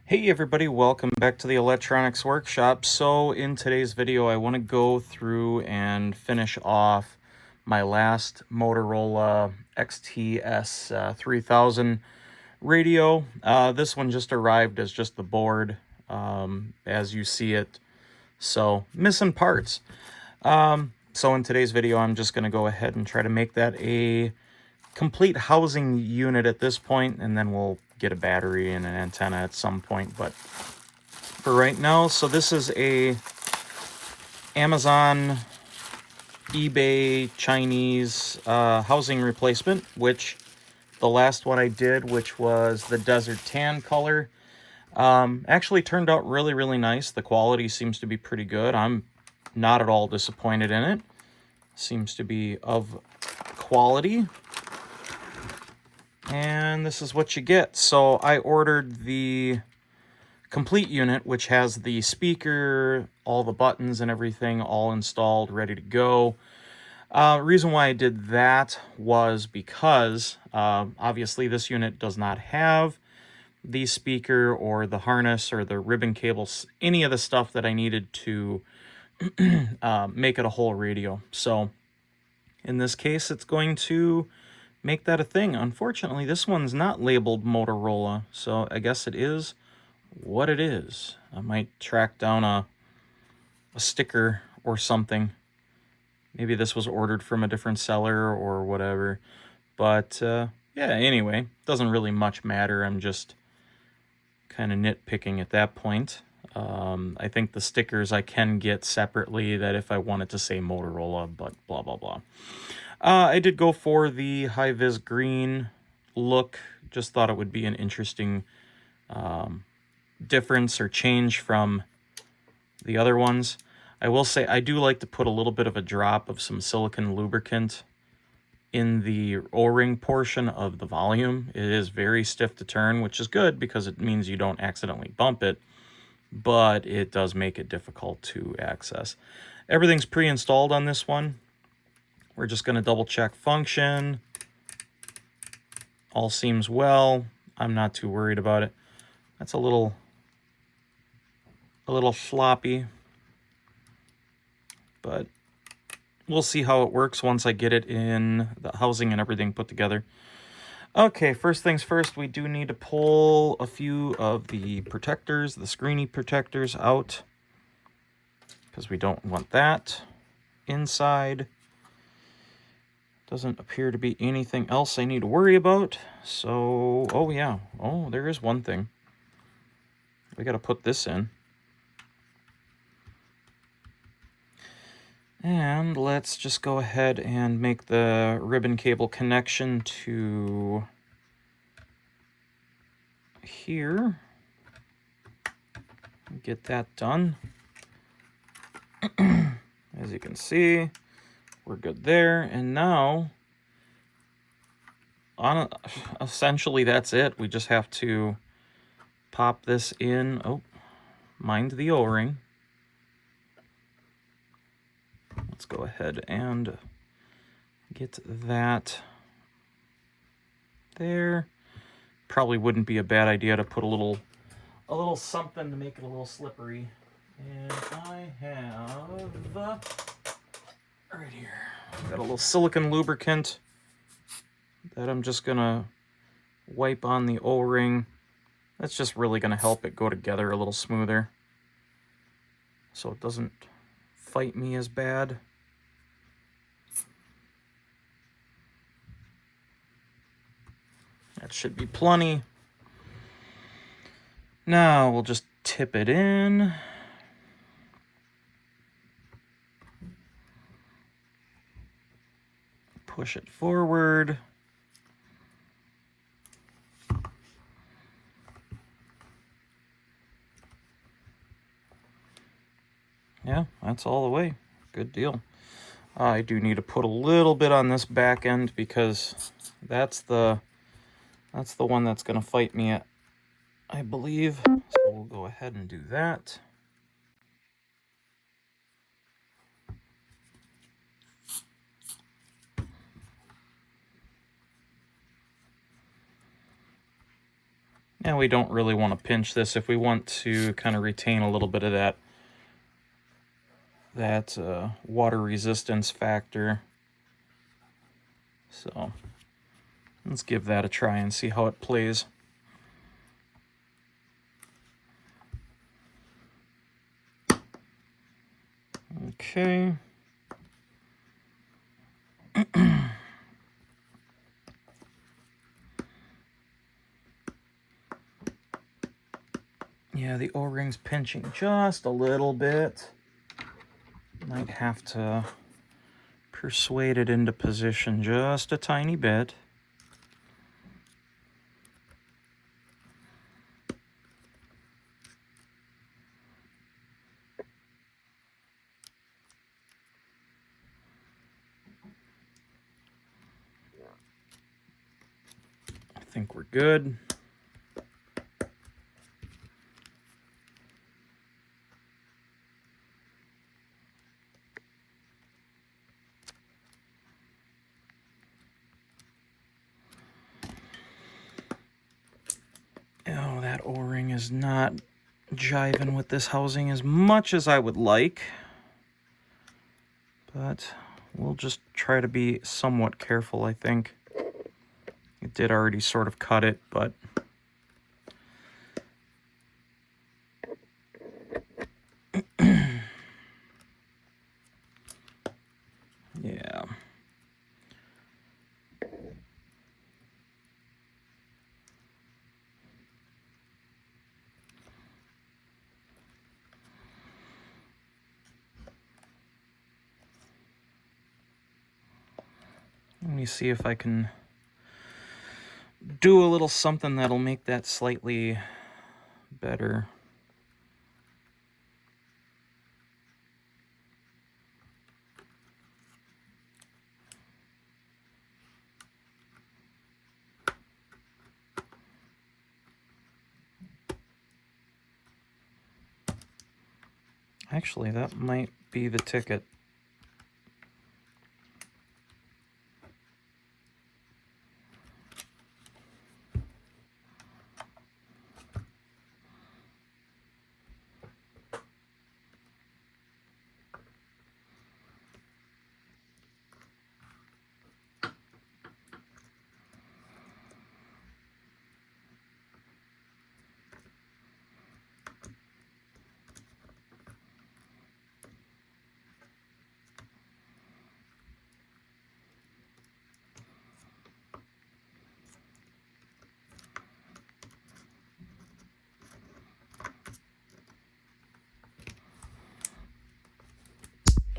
Hey everybody, welcome back to the Electronics Workshop. So in today's video, I want to go through and finish off my last Motorola XTS 3000 radio. This one just arrived as just the board, as you see it. So missing parts. So in today's video, I'm just going to go ahead and try to make that a complete housing unit at this point, and then we'll get a battery and an antenna at some point. But for right now, so this is a Amazon, eBay, Chinese housing replacement, which the last one I did, which was the desert tan color, actually turned out really nice. The quality seems to be pretty good. I'm not at all disappointed in it. Seems to be of quality. And this is what you get. So I ordered the complete unit, which has the speaker, all the buttons and everything all installed, ready to go. Reason why I did that was because obviously this unit does not have the speaker or the harness or the ribbon cables, any of the stuff that I needed to make it a whole radio. So in this case, it's going to make that a thing. Unfortunately, this one's not labeled Motorola, so I guess it is what it is. I might track down a sticker or something. Maybe this was ordered from a different seller or whatever. But yeah, anyway, doesn't really much matter. I'm just kind of nitpicking at that point. I think the stickers I can get separately, that if I wanted to say Motorola, but blah blah blah. I did go for the high-vis green look. Just thought it would be an interesting difference or change from the other ones. I will say I do like to put a little bit of a drop of some silicone lubricant in the O-ring portion of the volume. It is very stiff to turn, which is good because it means you don't accidentally bump it, but it does make it difficult to access. Everything's pre-installed on this one. We're just going to double check function. All seems well. I'm not too worried about it. That's a little floppy, but we'll see how it works once I get it in the housing and everything put together. Okay, first things first, we do need to pull a few of the protectors, the screeny protectors out, because we don't want that inside. Doesn't appear to be anything else I need to worry about. So, oh yeah. Oh, there is one thing. We got to put this in. And let's just go ahead and make the ribbon cable connection to here. Get that done. As you can see, we're good there. And now, essentially that's it. We just have to pop this in. Oh, mind the O-ring. Let's go ahead and get that there. Probably wouldn't be a bad idea to put a little something to make it a little slippery. And I have right here, got a little silicone lubricant that I'm just gonna wipe on the O-ring. That's just really gonna help it go together a little smoother, so it doesn't fight me as bad. That should be plenty. Now we'll just tip it in. Push it forward. Yeah, that's all the way. Good deal. I do need to put a little bit on this back end because that's the one that's going to fight me, I believe. So we'll go ahead and do that. Now we don't really want to pinch this if we want to kind of retain a little bit of that water resistance factor. So let's give that a try and see how it plays. Okay. Yeah, the O-ring's pinching just a little bit. Might have to persuade it into position just a tiny bit. I think we're good. Oh, that O-ring is not jiving with this housing as much as I would like. But we'll just try to be somewhat careful, I think. It did already sort of cut it, but... yeah. Let me see if I can do a little something that'll make that slightly better. Actually, that might be the ticket.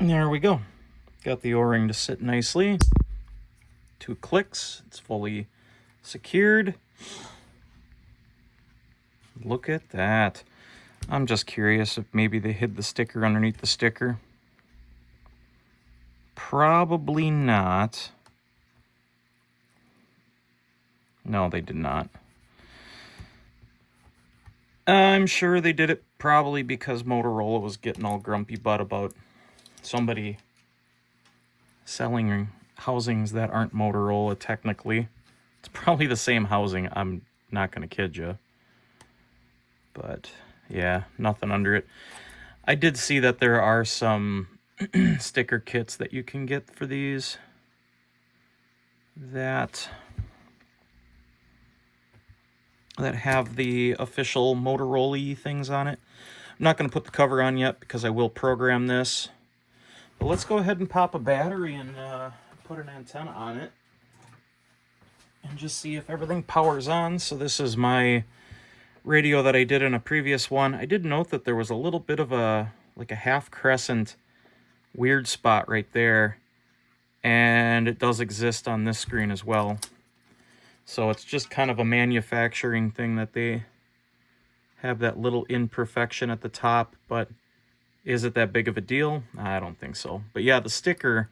There we go. Got the O-ring to sit nicely. 2 clicks. It's fully secured. Look at that. I'm just curious if maybe they hid the sticker underneath the sticker. Probably not. No, they did not. I'm sure they did it probably because Motorola was getting all grumpy butt about somebody selling housings that aren't Motorola technically. It's probably the same housing, I'm not going to kid you. But yeah, nothing under it. I did see that there are some sticker kits that you can get for these that have the official Motorola things on it. I'm not going to put the cover on yet because I will program this. But let's go ahead and pop a battery and put an antenna on it and just see if everything powers on. So this is my radio that I did in a previous one. I did note that there was a little bit of a half crescent weird spot right there, and it does exist on this screen as well. So it's just kind of a manufacturing thing that they have that little imperfection at the top, but is it that big of a deal? I don't think so. But yeah, the sticker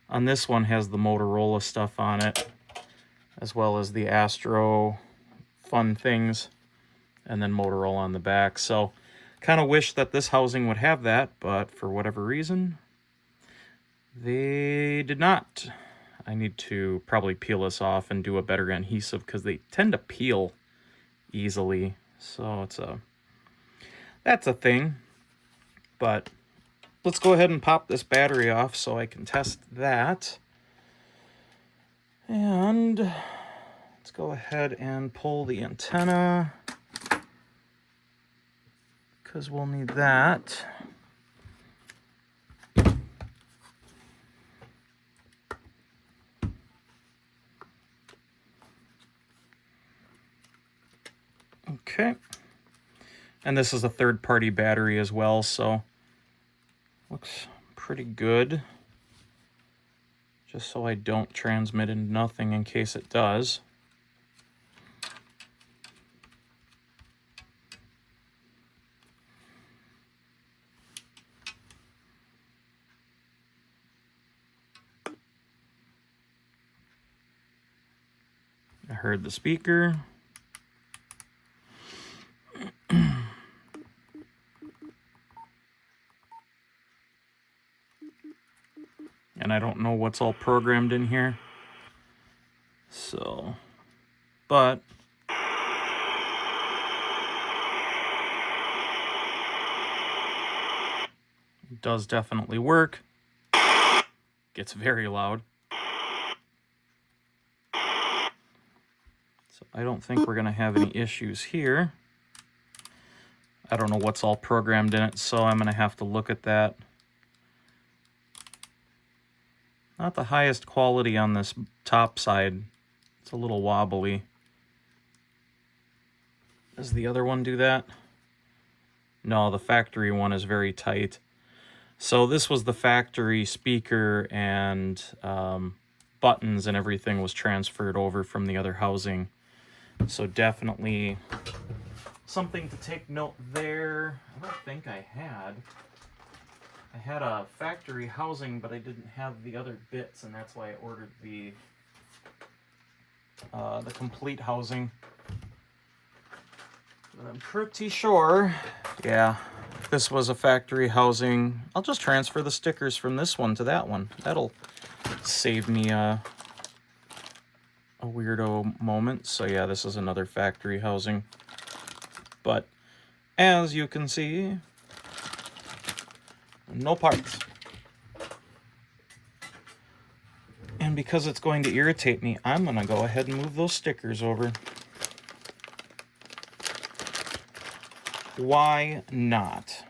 on this one has the Motorola stuff on it, as well as the Astro fun things, and then Motorola on the back. So kind of wish that this housing would have that, but for whatever reason, they did not. I need to probably peel this off and do a better adhesive because they tend to peel easily. So that's a thing. But let's go ahead and pop this battery off so I can test that. And let's go ahead and pull the antenna, because we'll need that. Okay. And this is a third-party battery as well, so looks pretty good. Just so I don't transmit into nothing in case it does. I heard the speaker. And I don't know what's all programmed in here. So, but it does definitely work. Gets very loud. So I don't think we're gonna have any issues here. I don't know what's all programmed in it, so I'm gonna have to look at that. Not the highest quality on this top side. It's a little wobbly. Does the other one do that? No, the factory one is very tight. So this was the factory speaker, and buttons and everything was transferred over from the other housing. So definitely something to take note there. I don't think I had a factory housing, but I didn't have the other bits, and that's why I ordered the complete housing. But I'm pretty sure, yeah, if this was a factory housing, I'll just transfer the stickers from this one to that one. That'll save me a weirdo moment. So yeah, this is another factory housing. But as you can see, no parts. And because it's going to irritate me, I'm going to go ahead and move those stickers over. Why not?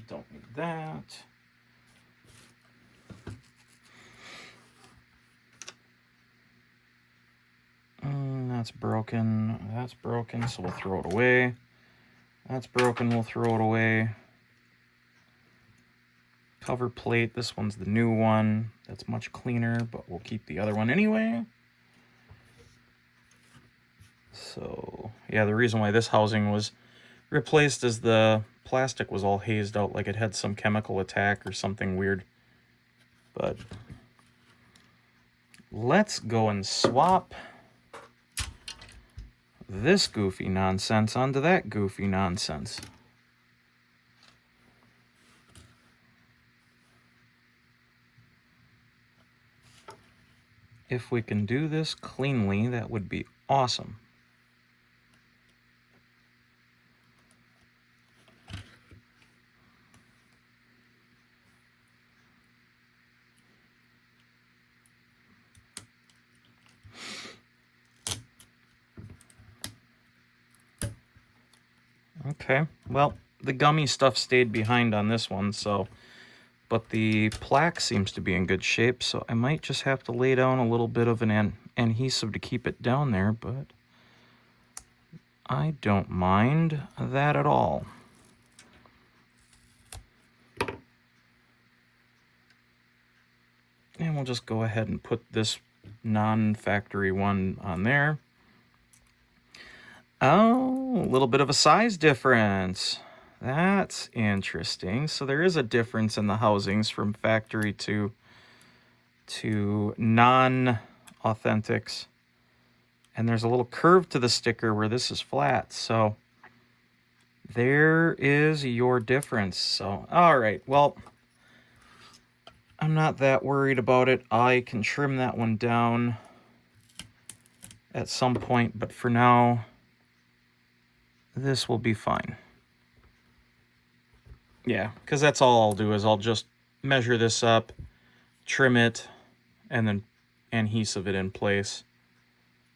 Don't need that. That's broken. That's broken, so we'll throw it away. That's broken, we'll throw it away. Cover plate, this one's the new one. That's much cleaner, but we'll keep the other one anyway. So, yeah, the reason why this housing was replaced is the plastic was all hazed out like it had some chemical attack or something weird. But let's go and swap this goofy nonsense onto that goofy nonsense. If we can do this cleanly, that would be awesome. Okay, well, the gummy stuff stayed behind on this one, so, but the plaque seems to be in good shape, so I might just have to lay down a little bit of an adhesive to keep it down there, but I don't mind that at all. And we'll just go ahead and put this non-factory one on there. Oh, a little bit of a size difference. That's interesting. So there is a difference in the housings from factory to non-authentics. And there's a little curve to the sticker where this is flat. So there is your difference. So, all right, well, I'm not that worried about it. I can trim that one down at some point, but for now, this will be fine. Yeah, because that's all I'll do is I'll just measure this up, trim it, and then adhesive it in place.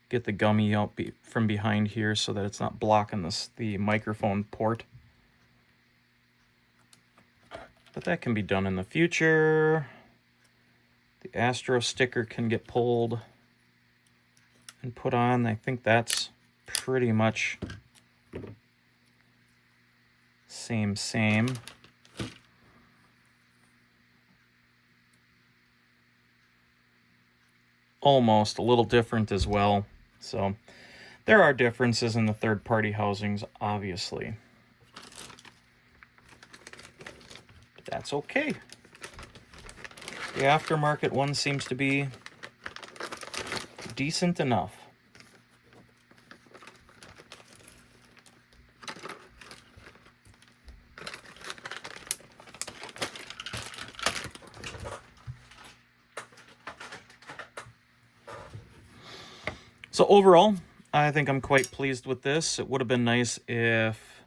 Get the gummy out from behind here so that it's not blocking the microphone port. But that can be done in the future. The Astro sticker can get pulled and put on. I think that's pretty much same. Almost a little different as well. So there are differences in the third-party housings, obviously. But that's okay. The aftermarket one seems to be decent enough. So overall, I think I'm quite pleased with this. It would have been nice if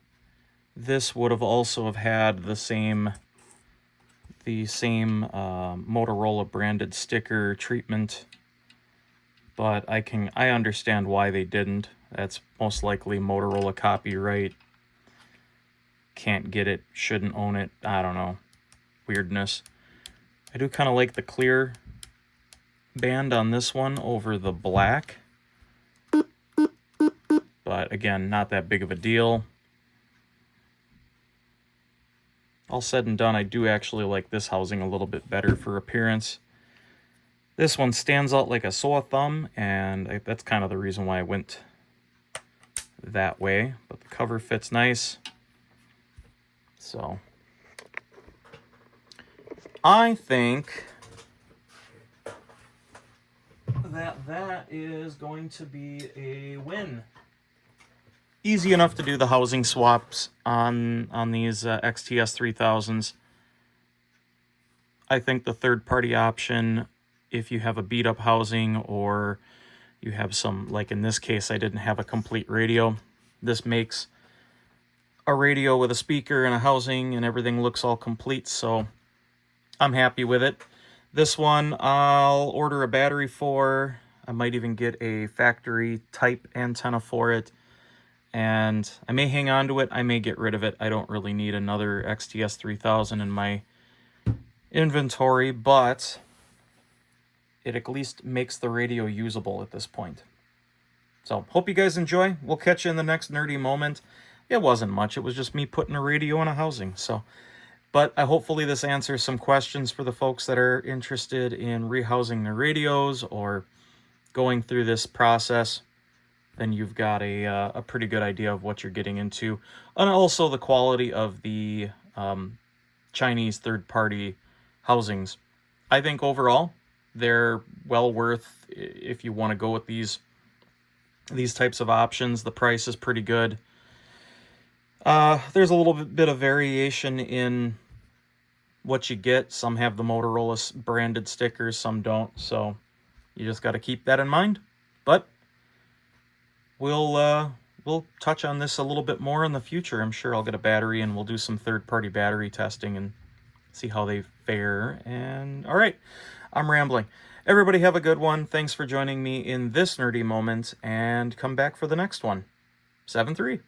this would have also have had the same Motorola branded sticker treatment, but I understand why they didn't. That's most likely Motorola copyright. Can't get it, shouldn't own it, I don't know. Weirdness. I do kind of like the clear band on this one over the black. But again, not that big of a deal. All said and done, I do actually like this housing a little bit better for appearance. This one stands out like a sore thumb, and that's kind of the reason why I went that way. But the cover fits nice. So I think that is going to be a win. Easy enough to do the housing swaps on these XTS 3000s. I think the third-party option, if you have a beat-up housing or you have some, like in this case, I didn't have a complete radio. This makes a radio with a speaker and a housing and everything looks all complete, so I'm happy with it. This one I'll order a battery for. I might even get a factory type antenna for it. And I may hang on to it, I may get rid of it. I don't really need another XTS 3000 in my inventory, but it at least makes the radio usable at this point. So, hope you guys enjoy. We'll catch you in the next nerdy moment. It wasn't much, it was just me putting a radio in a housing. So, but hopefully this answers some questions for the folks that are interested in rehousing their radios or going through this process. Then you've got a pretty good idea of what you're getting into. And also the quality of the Chinese third-party housings. I think overall, they're well worth, if you want to go with these types of options. The price is pretty good. There's a little bit of variation in what you get. Some have the Motorola branded stickers, some don't. So you just got to keep that in mind. But we'll touch on this a little bit more in the future. I'm sure I'll get a battery and we'll do some third-party battery testing and see how they fare. And all right, I'm rambling. Everybody have a good one. Thanks for joining me in this nerdy moment, and come back for the next one. 7-3.